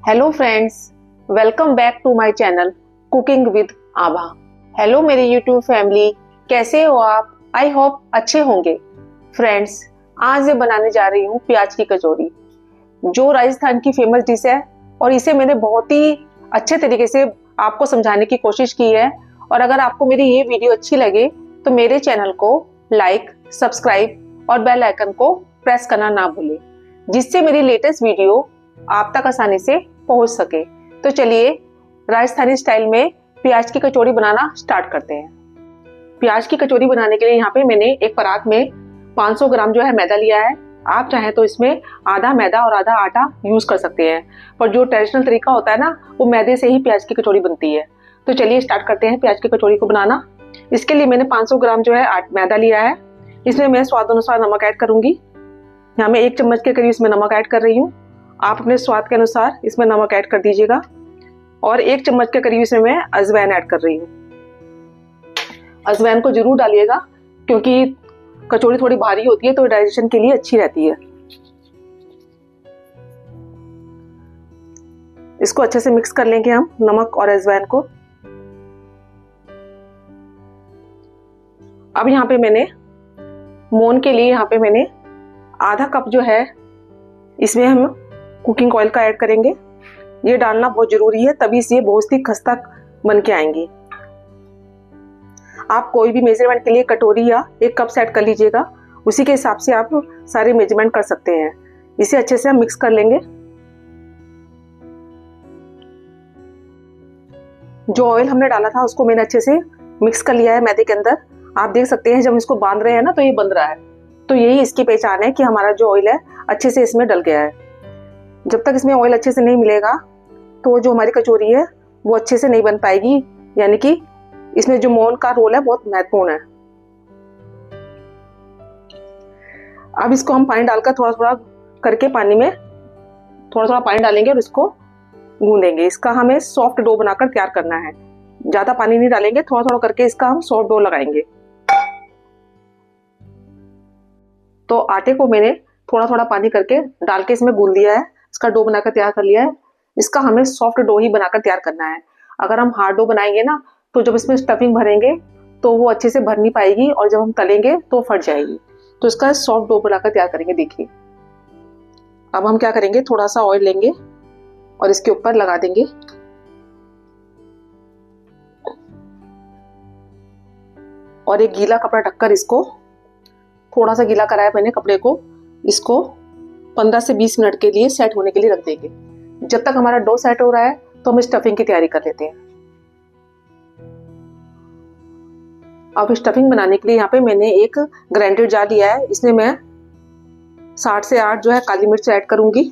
Hello friends, welcome back to my channel cooking with Abha. Hello मेरी YouTube family, कैसे हो आप? आई होप अच्छे होंगे। फ्रेंड्स, आज मैं बनाने जा रही हूँ प्याज की कचौरी, जो राजस्थान की फेमस डिश है। और इसे मैंने बहुत ही अच्छे तरीके से आपको समझाने की कोशिश की है। और अगर आपको मेरी ये वीडियो अच्छी लगे तो मेरे चैनल को लाइक, सब्सक्राइब और बेल आइकन को प्रेस करना ना भूलें, जिससे मेरी लेटेस्ट वीडियो आप तक आसानी से पहुंच सके। तो चलिए राजस्थानी स्टाइल में प्याज की कचौरी बनाना स्टार्ट करते हैं। प्याज की कचौरी बनाने के लिए यहाँ पे मैंने एक परात में 500 ग्राम जो है मैदा लिया है। आप चाहें तो इसमें आधा मैदा और आधा आटा यूज कर सकते हैं, पर जो ट्रेडिशनल तरीका होता है ना, वो मैदे से ही प्याज की कचौरी बनती है। तो चलिए स्टार्ट करते हैं प्याज की कचौरी को बनाना। इसके लिए मैंने 500 ग्राम जो है मैदा लिया है। इसमें मैं स्वाद अनुसार नमक ऐड करूंगी। यहाँ मैं 1 चम्मच के करीब इसमें नमक ऐड कर रही हूँ। आप अपने स्वाद के अनुसार इसमें नमक ऐड कर दीजिएगा। और 1 चम्मच के करीब इसमें मैं अजवाइन ऐड कर रही हूँ। अजवाइन को जरूर डालिएगा, क्योंकि कचौरी थोड़ी भारी होती है तो डाइजेशन के लिए अच्छी रहती है। इसको अच्छे से मिक्स कर लेंगे हम, नमक और अजवाइन को। अब यहाँ पे मैंने मोहन के लिए यहाँ पे मैंने आधा कप जो है इसमें हम कुकिंग ऑयल का ऐड करेंगे। ये डालना बहुत जरूरी है, तभी से ये बहुत ही खस्ता बन के आएंगी। आप कोई भी मेजरमेंट के लिए कटोरी या 1 कप सेट कर लीजिएगा, उसी के हिसाब से आप सारे मेजरमेंट कर सकते हैं। इसे अच्छे से हम मिक्स कर लेंगे। जो ऑयल हमने डाला था उसको मैंने अच्छे से मिक्स कर लिया है मैदे के अंदर। आप देख सकते हैं जब इसको बांध रहे हैं ना, तो ये बंध रहा है। तो यही इसकी पहचान है कि हमारा जो ऑयल है अच्छे से इसमें डल गया है। जब तक इसमें ऑयल अच्छे से नहीं मिलेगा तो जो हमारी कचौरी है वो अच्छे से नहीं बन पाएगी। यानी कि इसमें जो मोहन का रोल है बहुत महत्वपूर्ण है। अब इसको हम पानी डालकर थोड़ा थोड़ा करके पानी में थोड़ा थोड़ा पानी डालेंगे और इसको गूंदेंगे। इसका हमें सॉफ्ट डो बनाकर तैयार करना है। ज्यादा पानी नहीं डालेंगे, थोड़ा थोड़ा करके इसका हम सॉफ्ट डो लगाएंगे। तो आटे को मैंने थोड़ा थोड़ा पानी करके डाल के इसमें गूंद दिया है। इसका डो बनाकर तैयार कर लिया है। इसका हमें सॉफ्ट डो ही बनाकर तैयार करना है। अगर हम हार्ड डो बनाएंगे ना, तो जब इसमें स्टफिंग भरेंगे तो वो अच्छे से भर नहीं पाएगी, और जब हम तलेंगे तो फट जाएगी। तो इसका सॉफ्ट डो बनाकर तैयार करेंगे। देखिए, अब हम क्या करेंगे, थोड़ा सा ऑयल लेंगे और इसके ऊपर लगा देंगे। और एक गीला कपड़ा ढककर इसको, थोड़ा सा गीला कराया मैंने कपड़े को, इसको 15 से 20 मिनट के लिए सेट होने के लिए रख देंगे। जब तक हमारा डो सेट हो रहा है तो हम स्टफिंग की तैयारी कर लेते हैं। अब स्टफिंग बनाने के लिए यहाँ पे मैंने एक ग्राइंडेड जार लिया है। इसमें मैं 7 से 8 जो है काली मिर्च ऐड करूंगी।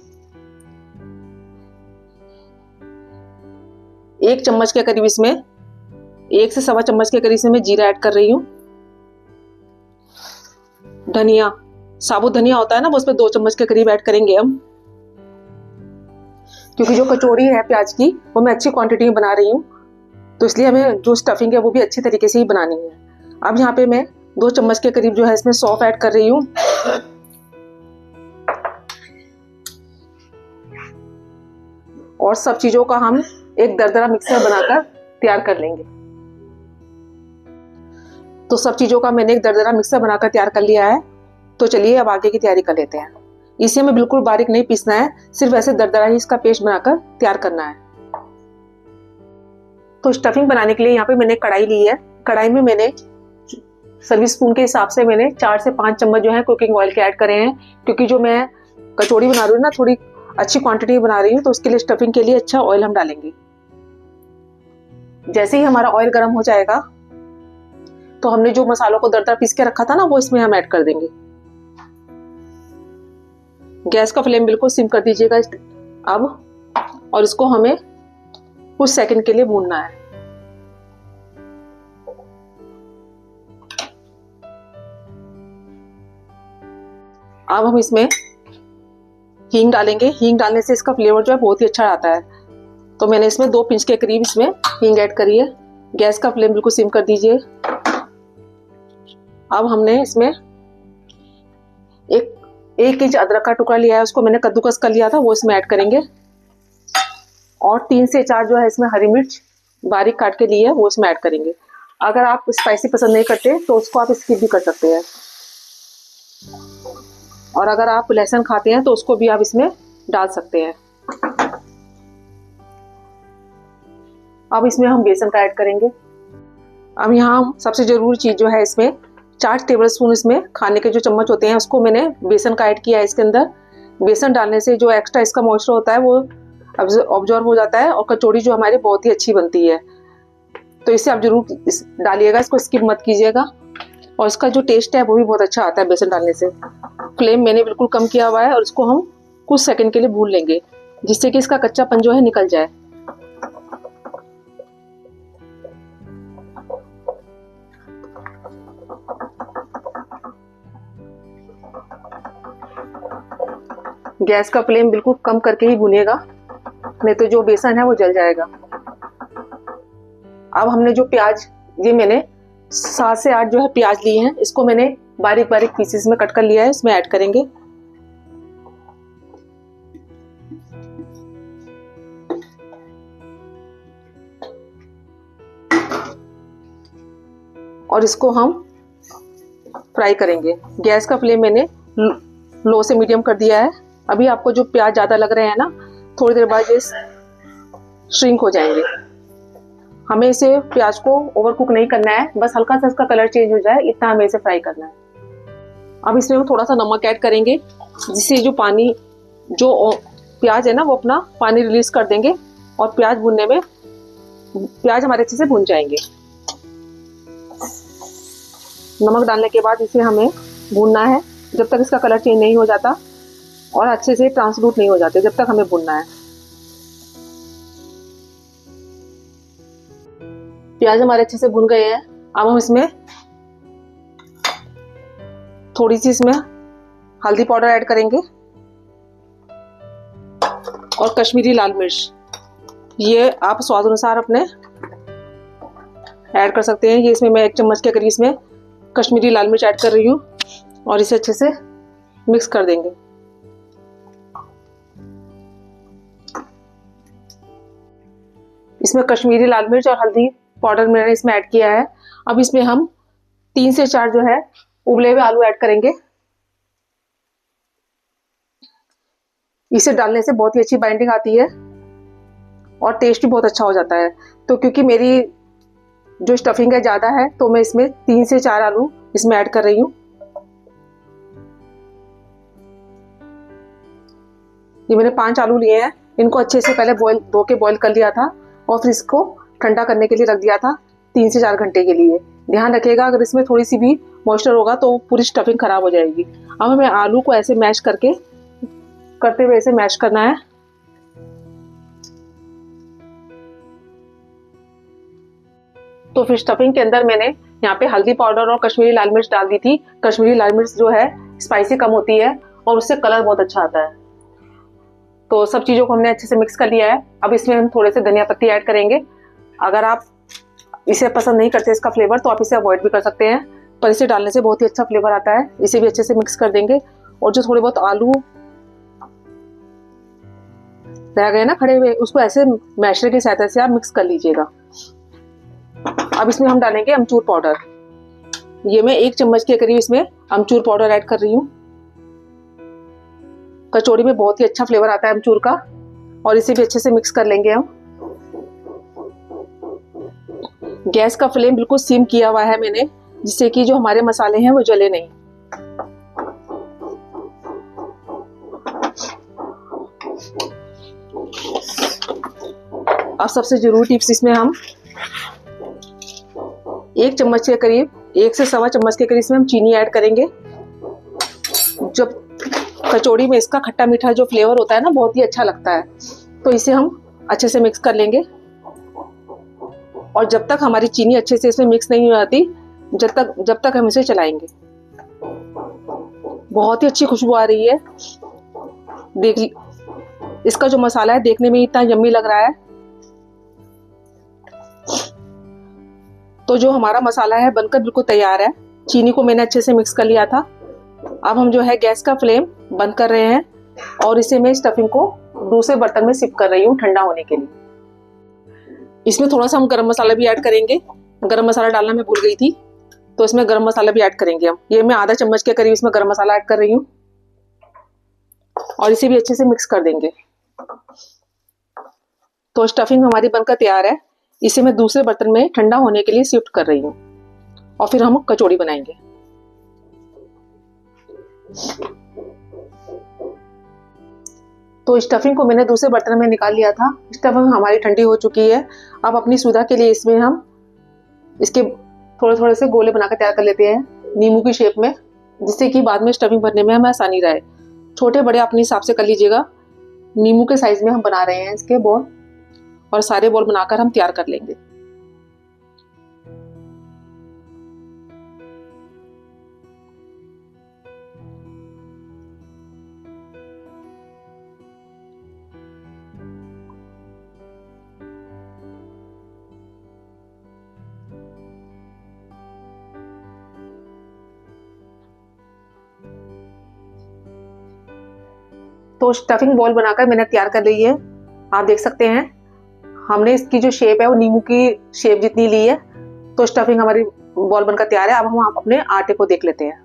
1 चम्मच के करीब इसमें, 1 से सवा चम्मच के करीब से मैं जीरा ऐड कर रही हूँ। धनिया, साबुत धनिया होता है ना, वो उसमें 2 चम्मच के करीब ऐड करेंगे हम, क्योंकि जो कचौरी है प्याज की वो मैं अच्छी क्वांटिटी में बना रही हूँ, तो इसलिए हमें जो स्टफिंग है वो भी अच्छी तरीके से ही बनानी है। अब यहाँ पे मैं 2 चम्मच के करीब जो है इसमें सौंफ ऐड कर रही हूँ। और सब चीजों का हम एक दरदरा मिक्सर बनाकर तैयार कर लेंगे। तो सब चीजों का मैंने एक दरदरा मिक्सर बनाकर तैयार कर लिया है। तो चलिए अब आगे की तैयारी कर लेते हैं। इसे हमें बिल्कुल बारीक नहीं पीसना है, सिर्फ ऐसे दरदरा ही इसका पेस्ट बनाकर तैयार करना है। तो स्टफिंग बनाने के लिए यहाँ पे मैंने कढ़ाई ली है। कढ़ाई में मैंने सर्विस स्पून के हिसाब से मैंने 4 से 5 चम्मच जो है कुकिंग ऑयल के ऐड करे हैं, क्योंकि जो मैं कचौड़ी बना रही हूँ ना, थोड़ी अच्छी क्वांटिटी बना रही हूँ, तो उसके लिए स्टफिंग के लिए अच्छा ऑयल हम डालेंगे। जैसे ही हमारा ऑयल गर्म हो जाएगा तो हमने जो मसालों को दरदरा पीस के रखा था ना, वो इसमें हम ऐड कर देंगे। गैस का फ्लेम बिल्कुल सिम कर दीजिएगा अब, और इसको हमें कुछ सेकंड के लिए भूनना है। अब हम इसमें हींग डालेंगे। हींग डालने से इसका फ्लेवर जो है बहुत ही अच्छा आता है। तो मैंने इसमें 2 पिंच के करीब इसमें हींग ऐड करी है। गैस का फ्लेम बिल्कुल सिम कर दीजिए। अब हमने इसमें 1 इंच अदरक का टुकड़ा लिया है, उसको मैंने कद्दूकस कर लिया था, वो इसमें ऐड करेंगे। और 3 से 4 जो है इसमें हरी मिर्च बारीक काट के लिए है वो इसमें ऐड करेंगे। अगर आप स्पाइसी पसंद नहीं करते तो उसको आप स्किप भी कर सकते हैं, और अगर आप लहसुन खाते हैं तो उसको भी आप इसमें डाल सकते हैं। अब इसमें हम बेसन का ऐड करेंगे। अब यहाँ हम सबसे जरूरी चीज़ जो है इसमें 4 टेबलस्पून इसमें खाने के जो चम्मच होते हैं उसको मैंने बेसन का ऐड किया है इसके अंदर। बेसन डालने से जो एक्स्ट्रा इसका मॉइस्चर होता है वो ऑब्जॉर्व हो जाता है और कचौड़ी जो हमारी बहुत ही अच्छी बनती है। तो इसे आप जरूर डालिएगा, इसको स्किप मत कीजिएगा, और इसका जो टेस्ट है वो भी बहुत अच्छा आता है बेसन डालने से। फ्लेम मैंने बिल्कुल कम किया हुआ है और इसको हम कुछ सेकंड के लिए भून लेंगे जिससे कि इसका कच्चापन जो है निकल जाए। गैस का फ्लेम बिल्कुल कम करके ही भुनिएगा, नहीं तो जो बेसन है वो जल जाएगा। अब हमने जो प्याज, ये मैंने 7 से 8 जो है प्याज लिए हैं, इसको मैंने बारीक बारीक पीसेस में कट कर लिया है, इसमें ऐड करेंगे। और इसको हम फ्राई करेंगे। गैस का फ्लेम मैंने लो से मीडियम कर दिया है। अभी आपको जो प्याज ज़्यादा लग रहे हैं ना, थोड़ी देर बाद ये श्रिंक हो जाएंगे। हमें इसे प्याज को ओवर कुक नहीं करना है, बस हल्का सा इसका कलर चेंज हो जाए इतना हमें इसे फ्राई करना है। अब इसमें हम थोड़ा सा नमक ऐड करेंगे जिससे जो पानी, जो प्याज है ना वो अपना पानी रिलीज कर देंगे और प्याज भुनने में प्याज हमारे अच्छे से भुन जाएंगे। नमक डालने के बाद इसे हमें भूनना है जब तक इसका कलर चेंज नहीं हो जाता और अच्छे से ट्रांसलूट नहीं हो जाते, जब तक हमें भूनना है। प्याज हमारे अच्छे से भुन गए हैं। अब हम इसमें थोड़ी सी इसमें हल्दी पाउडर ऐड करेंगे और कश्मीरी लाल मिर्च, ये आप स्वाद अनुसार अपने ऐड कर सकते हैं। ये इसमें मैं 1 चम्मच के करीब इसमें कश्मीरी लाल मिर्च ऐड कर रही हूँ और इसे अच्छे से मिक्स कर देंगे। इसमें कश्मीरी लाल मिर्च और हल्दी पाउडर मैंने इसमें ऐड किया है। अब इसमें हम 3 से 4 जो है उबले हुए आलू ऐड करेंगे। इसे डालने से बहुत ही अच्छी बाइंडिंग आती है और टेस्ट भी बहुत अच्छा हो जाता है। तो क्योंकि मेरी जो स्टफिंग है ज़्यादा है तो मैं इसमें 3 से 4 आलू इसमें ऐड कर रही हूँ। ये मैंने 5 आलू लिए हैं, इनको अच्छे से पहले धो के बॉईल कर लिया था और फिर इसको ठंडा करने के लिए रख दिया था 3 से 4 घंटे के लिए। ध्यान रखिएगा अगर इसमें थोड़ी सी भी मॉइस्चर होगा तो पूरी स्टफिंग खराब हो जाएगी। अब हमें आलू को ऐसे मैश करते हुए ऐसे मैश करना है। तो फिर स्टफिंग के अंदर मैंने यहाँ पे हल्दी पाउडर और कश्मीरी लाल मिर्च डाल दी थी। कश्मीरी लाल मिर्च जो है स्पाइसी कम होती है और उससे कलर बहुत अच्छा आता है। तो सब चीज़ों को हमने अच्छे से मिक्स कर लिया है। अब इसमें हम थोड़े से धनिया पत्ती ऐड करेंगे। अगर आप इसे पसंद नहीं करते इसका फ्लेवर तो आप इसे अवॉइड भी कर सकते हैं, पर इसे डालने से बहुत ही अच्छा फ्लेवर आता है। इसे भी अच्छे से मिक्स कर देंगे और जो थोड़े बहुत आलू रह गए ना खड़े हुए, उसको ऐसे मैशर की सहायता से आप मिक्स कर लीजिएगा। अब इसमें हम डालेंगे अमचूर पाउडर। ये मैं 1 चम्मच के करीब इसमें अमचूर पाउडर ऐड कर रही हूँ। कचौड़ी में बहुत ही अच्छा फ्लेवर आता है अमचूर का, और इसे भी अच्छे से मिक्स कर लेंगे हम। गैस का फ्लेम बिल्कुल सिम किया हुआ है मैंने, जिससे कि जो हमारे मसाले हैं वो जले नहीं। अब सबसे जरूरी टिप्स, इसमें हम 1 चम्मच के करीब, 1 से सवा चम्मच के करीब इसमें हम चीनी ऐड करेंगे। जब कचौड़ी में इसका खट्टा मीठा जो फ्लेवर होता है ना बहुत ही अच्छा लगता है। तो इसे हम अच्छे से मिक्स कर लेंगे और जब तक हमारी चीनी अच्छे से इसमें मिक्स नहीं हो जाती जब तक हम इसे चलाएंगे। बहुत ही अच्छी खुशबू आ रही है। इसका जो मसाला है देखने में इतना यम्मी लग रहा है। तो जो हमारा मसाला है बनकर बिल्कुल तैयार है। चीनी को मैंने अच्छे से मिक्स कर लिया था। अब हम जो है गैस का फ्लेम बंद कर रहे हैं और इसे मैं स्टफिंग को दूसरे बर्तन में शिफ्ट कर रही हूँ ठंडा होने के लिए। इसमें थोड़ा सा हम गरम मसाला भी ऐड करेंगे। गरम मसाला डालना मैं भूल गई थी, तो इसमें गरम मसाला भी ऐड करेंगे हम। ये मैं आधा चम्मच के करीब इसमें गरम मसाला ऐड कर रही हूँ और इसे भी अच्छे से मिक्स कर देंगे। तो स्टफिंग हमारी बनकर तैयार है। इसे मैं दूसरे बर्तन में ठंडा होने के लिए शिफ्ट कर रही हूँ और फिर हम कचौड़ी बनाएंगे। तो स्टफिंग को मैंने दूसरे बर्तन में निकाल लिया था। स्टफिंग हमारी ठंडी हो चुकी है। अब अपनी सुविधा के लिए इसमें हम इसके थोड़े थोड़े से गोले बनाकर तैयार कर लेते हैं नींबू की शेप में, जिससे कि बाद में स्टफिंग भरने में हमें आसानी रहे। छोटे बड़े अपने हिसाब से कर लीजिएगा। नींबू के साइज में हम बना रहे हैं इसके बॉल, और सारे बॉल बनाकर हम तैयार कर लेंगे। तो स्टफिंग बॉल बनाकर मैंने तैयार कर ली है। आप देख सकते हैं हमने इसकी जो शेप है वो नींबू की शेप जितनी ली है। तो स्टफिंग हमारी बॉल बनकर तैयार है। अब हम अपने आटे को देख लेते हैं।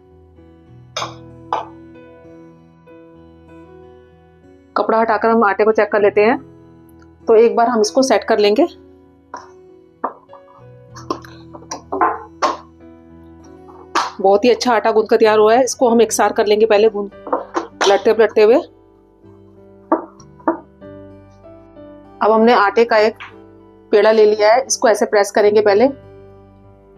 कपड़ा हटाकर हम आटे को चेक कर लेते हैं। तो एक बार हम इसको सेट कर लेंगे। बहुत ही अच्छा आटा गूंथ कर तैयार हुआ है। इसको हम एकसार कर लेंगे पहले गूंथ पलटते पलटते हुए। अब हमने आटे का एक पेड़ा ले लिया है। इसको ऐसे प्रेस करेंगे पहले।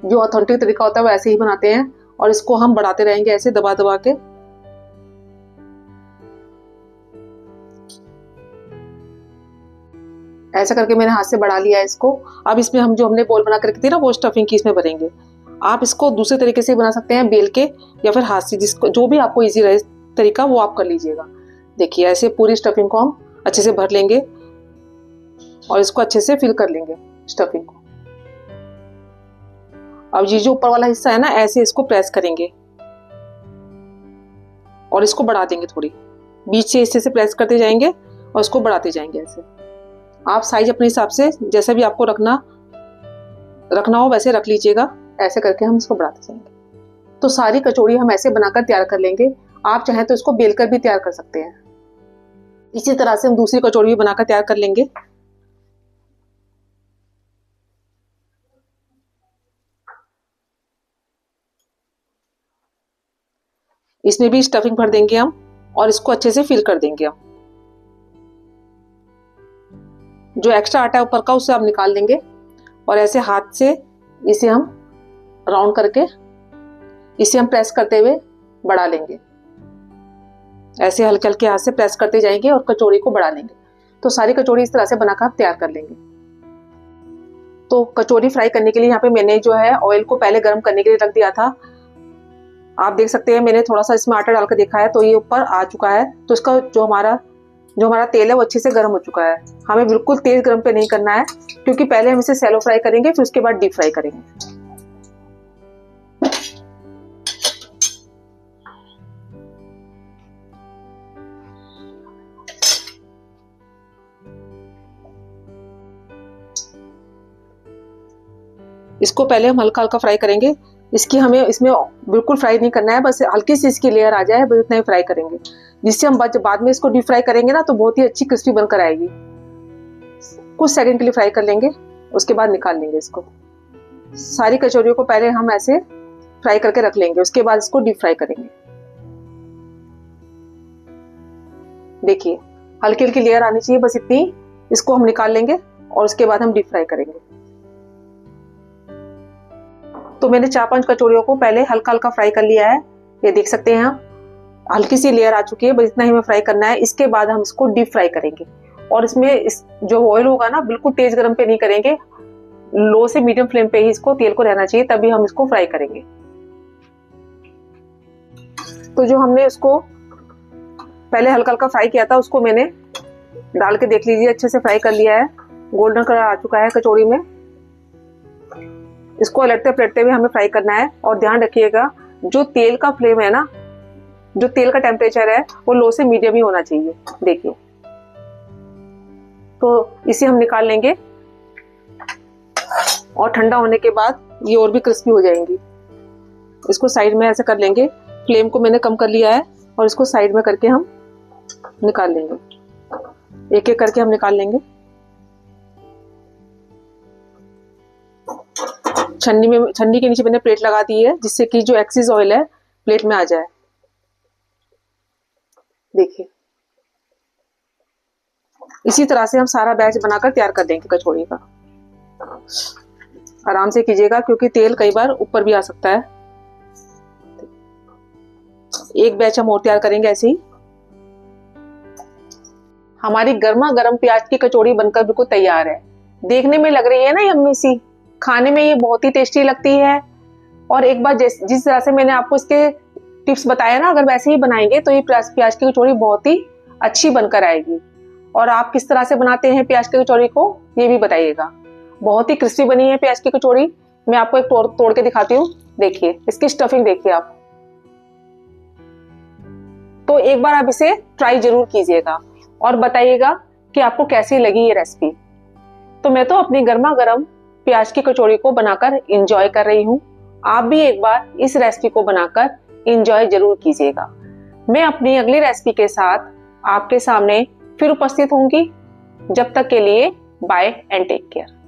जो ऑथेंटिक तरीका होता है वो ऐसे ही बनाते हैं, और इसको हम बढ़ाते रहेंगे ऐसे दबा दबा के। ऐसा करके मैंने हाथ से बढ़ा लिया है इसको। अब इसमें हम जो हमने बॉल बना कर रखी थी ना, वो स्टफिंग की इसमें भरेंगे। आप इसको दूसरे तरीके से बना सकते हैं, बेल के या फिर हाथ से, जिसको जो भी आपको इजी रहे तरीका वो आप कर लीजिएगा। देखिए ऐसे पूरी स्टफिंग को हम अच्छे से भर लेंगे और इसको अच्छे से फिल कर लेंगे स्टफिंग को। अब ये जो ऊपर वाला हिस्सा है ना, ऐसे इसको प्रेस करेंगे और इसको बढ़ा देंगे थोड़ी। बीच से इससे प्रेस करते जाएंगे और इसको बढ़ाते जाएंगे ऐसे। आप साइज अपने हिसाब से जैसे भी आपको रखना हो वैसे रख लीजिएगा। ऐसे करके हम इसको बढ़ाते जाएंगे। तो सारी कचौड़ी हम ऐसे बनाकर तैयार कर लेंगे। आप चाहें तो इसको बेलकर भी तैयार कर सकते हैं। इसी तरह से हम दूसरी कचौड़ी भी बनाकर तैयार कर लेंगे। इसमें भी स्टफिंग भर देंगे हम और इसको अच्छे से फिल कर देंगे हम। जो एक्स्ट्रा आटा है ऊपर का उसे आप निकाल देंगे और ऐसे हाथ से इसे हम राउंड करके इसे हम प्रेस करते हुए बढ़ा लेंगे। ऐसे हल्के हल्के हाथ से प्रेस करते जाएंगे और कचौड़ी को बढ़ा लेंगे। तो सारी कचौड़ी इस तरह से बनाकर आप तैयार कर लेंगे। तो कचौड़ी फ्राई करने के लिए यहाँ पे मैंने जो है ऑयल को पहले गर्म करने के लिए रख दिया था। आप देख सकते हैं मैंने थोड़ा सा इसमें आटा डालकर देखा है, तो ये ऊपर आ चुका है। तो इसका जो हमारा तेल है वो अच्छे से गर्म हो चुका है। हमें बिल्कुल तेज गर्म पे नहीं करना है, क्योंकि पहले हम इसे सैलो फ्राई करेंगे, फिर उसके बाद डीप फ्राई करेंगे। इसको पहले हम हल्का हल्का फ्राई करेंगे। हमें इसमें बिल्कुल फ्राई नहीं करना है, बस हल्की सी इसकी लेयर आ जाए, बस इतना ही फ्राई करेंगे, जिससे हम बाद में इसको डीप फ्राई करेंगे ना, तो बहुत ही अच्छी क्रिस्पी बनकर आएगी। कुछ सेकंड के लिए फ्राई कर लेंगे, उसके बाद निकाल लेंगे इसको। सारी कचौरियों को पहले हम ऐसे फ्राई करके रख लेंगे, उसके बाद इसको डीप फ्राई करेंगे। देखिए हल्की हल्की लेयर आनी चाहिए, बस इतनी। इसको हम निकाल लेंगे और उसके बाद हम डीप फ्राई करेंगे। तो मैंने 4-5 कचौड़ियों को पहले हल्का हल्का फ्राई कर लिया है। ये देख सकते हैं आप, हल्की सी लेयर आ चुकी है, बस इतना ही हमें फ्राई करना है। इसके बाद हम इसको डीप फ्राई करेंगे, और इसमें जो ऑयल होगा ना, बिल्कुल तेज गर्म पे नहीं करेंगे, लो से मीडियम फ्लेम पे ही इसको तेल को रहना चाहिए, तभी हम इसको फ्राई करेंगे। तो जो हमने उसको पहले हल्का हल्का फ्राई किया था, उसको मैंने डाल के देख लीजिए, अच्छे से फ्राई कर लिया है। गोल्डन कलर आ चुका है कचौड़ी में। इसको पलटते पलटते हुए हमें फ्राई करना है। और ध्यान रखिएगा, जो तेल का फ्लेम है ना, जो तेल का टेम्परेचर है, वो लो से मीडियम ही होना चाहिए। देखिए तो इसे हम निकाल लेंगे और ठंडा होने के बाद ये और भी क्रिस्पी हो जाएंगी। इसको साइड में ऐसे कर लेंगे, फ्लेम को मैंने कम कर लिया है और इसको साइड में करके हम निकाल लेंगे, एक एक करके हम निकाल लेंगे। छन्नी के नीचे मैंने प्लेट लगा दी है जिससे कि जो एक्सेस ऑयल है प्लेट में आ जाए। देखिए इसी तरह से हम सारा बैच बनाकर तैयार कर देंगे कचौड़ी का। आराम से कीजिएगा क्योंकि तेल कई बार ऊपर भी आ सकता है। एक बैच हम और तैयार करेंगे ऐसे ही। हमारी गर्मा गर्म प्याज की कचौड़ी बनकर बिल्कुल तैयार है। देखने में लग रही है ना यम्मी सी, खाने में ये बहुत ही टेस्टी लगती है। और एक बार जिस तरह से मैंने आपको इसके टिप्स बताया ना, अगर वैसे ही बनाएंगे तो ये प्याज की कचौड़ी बहुत ही अच्छी बनकर आएगी। और आप किस तरह से बनाते हैं प्याज की कचौड़ी को ये भी बताइएगा। बहुत ही क्रिस्पी बनी है प्याज की कचौड़ी। मैं आपको एक तोड़ के दिखाती हूँ। देखिए इसकी स्टफिंग देखिए आप। तो एक बार आप इसे ट्राई जरूर कीजिएगा और बताइएगा कि आपको कैसी लगी ये रेसिपी। तो मैं तो अपनी गर्मा गर्म प्याज की कचौड़ी को बनाकर एंजॉय कर रही हूँ। आप भी एक बार इस रेसिपी को बनाकर एंजॉय जरूर कीजिएगा। मैं अपनी अगली रेसिपी के साथ आपके सामने फिर उपस्थित होंगी। जब तक के लिए बाय एंड टेक केयर।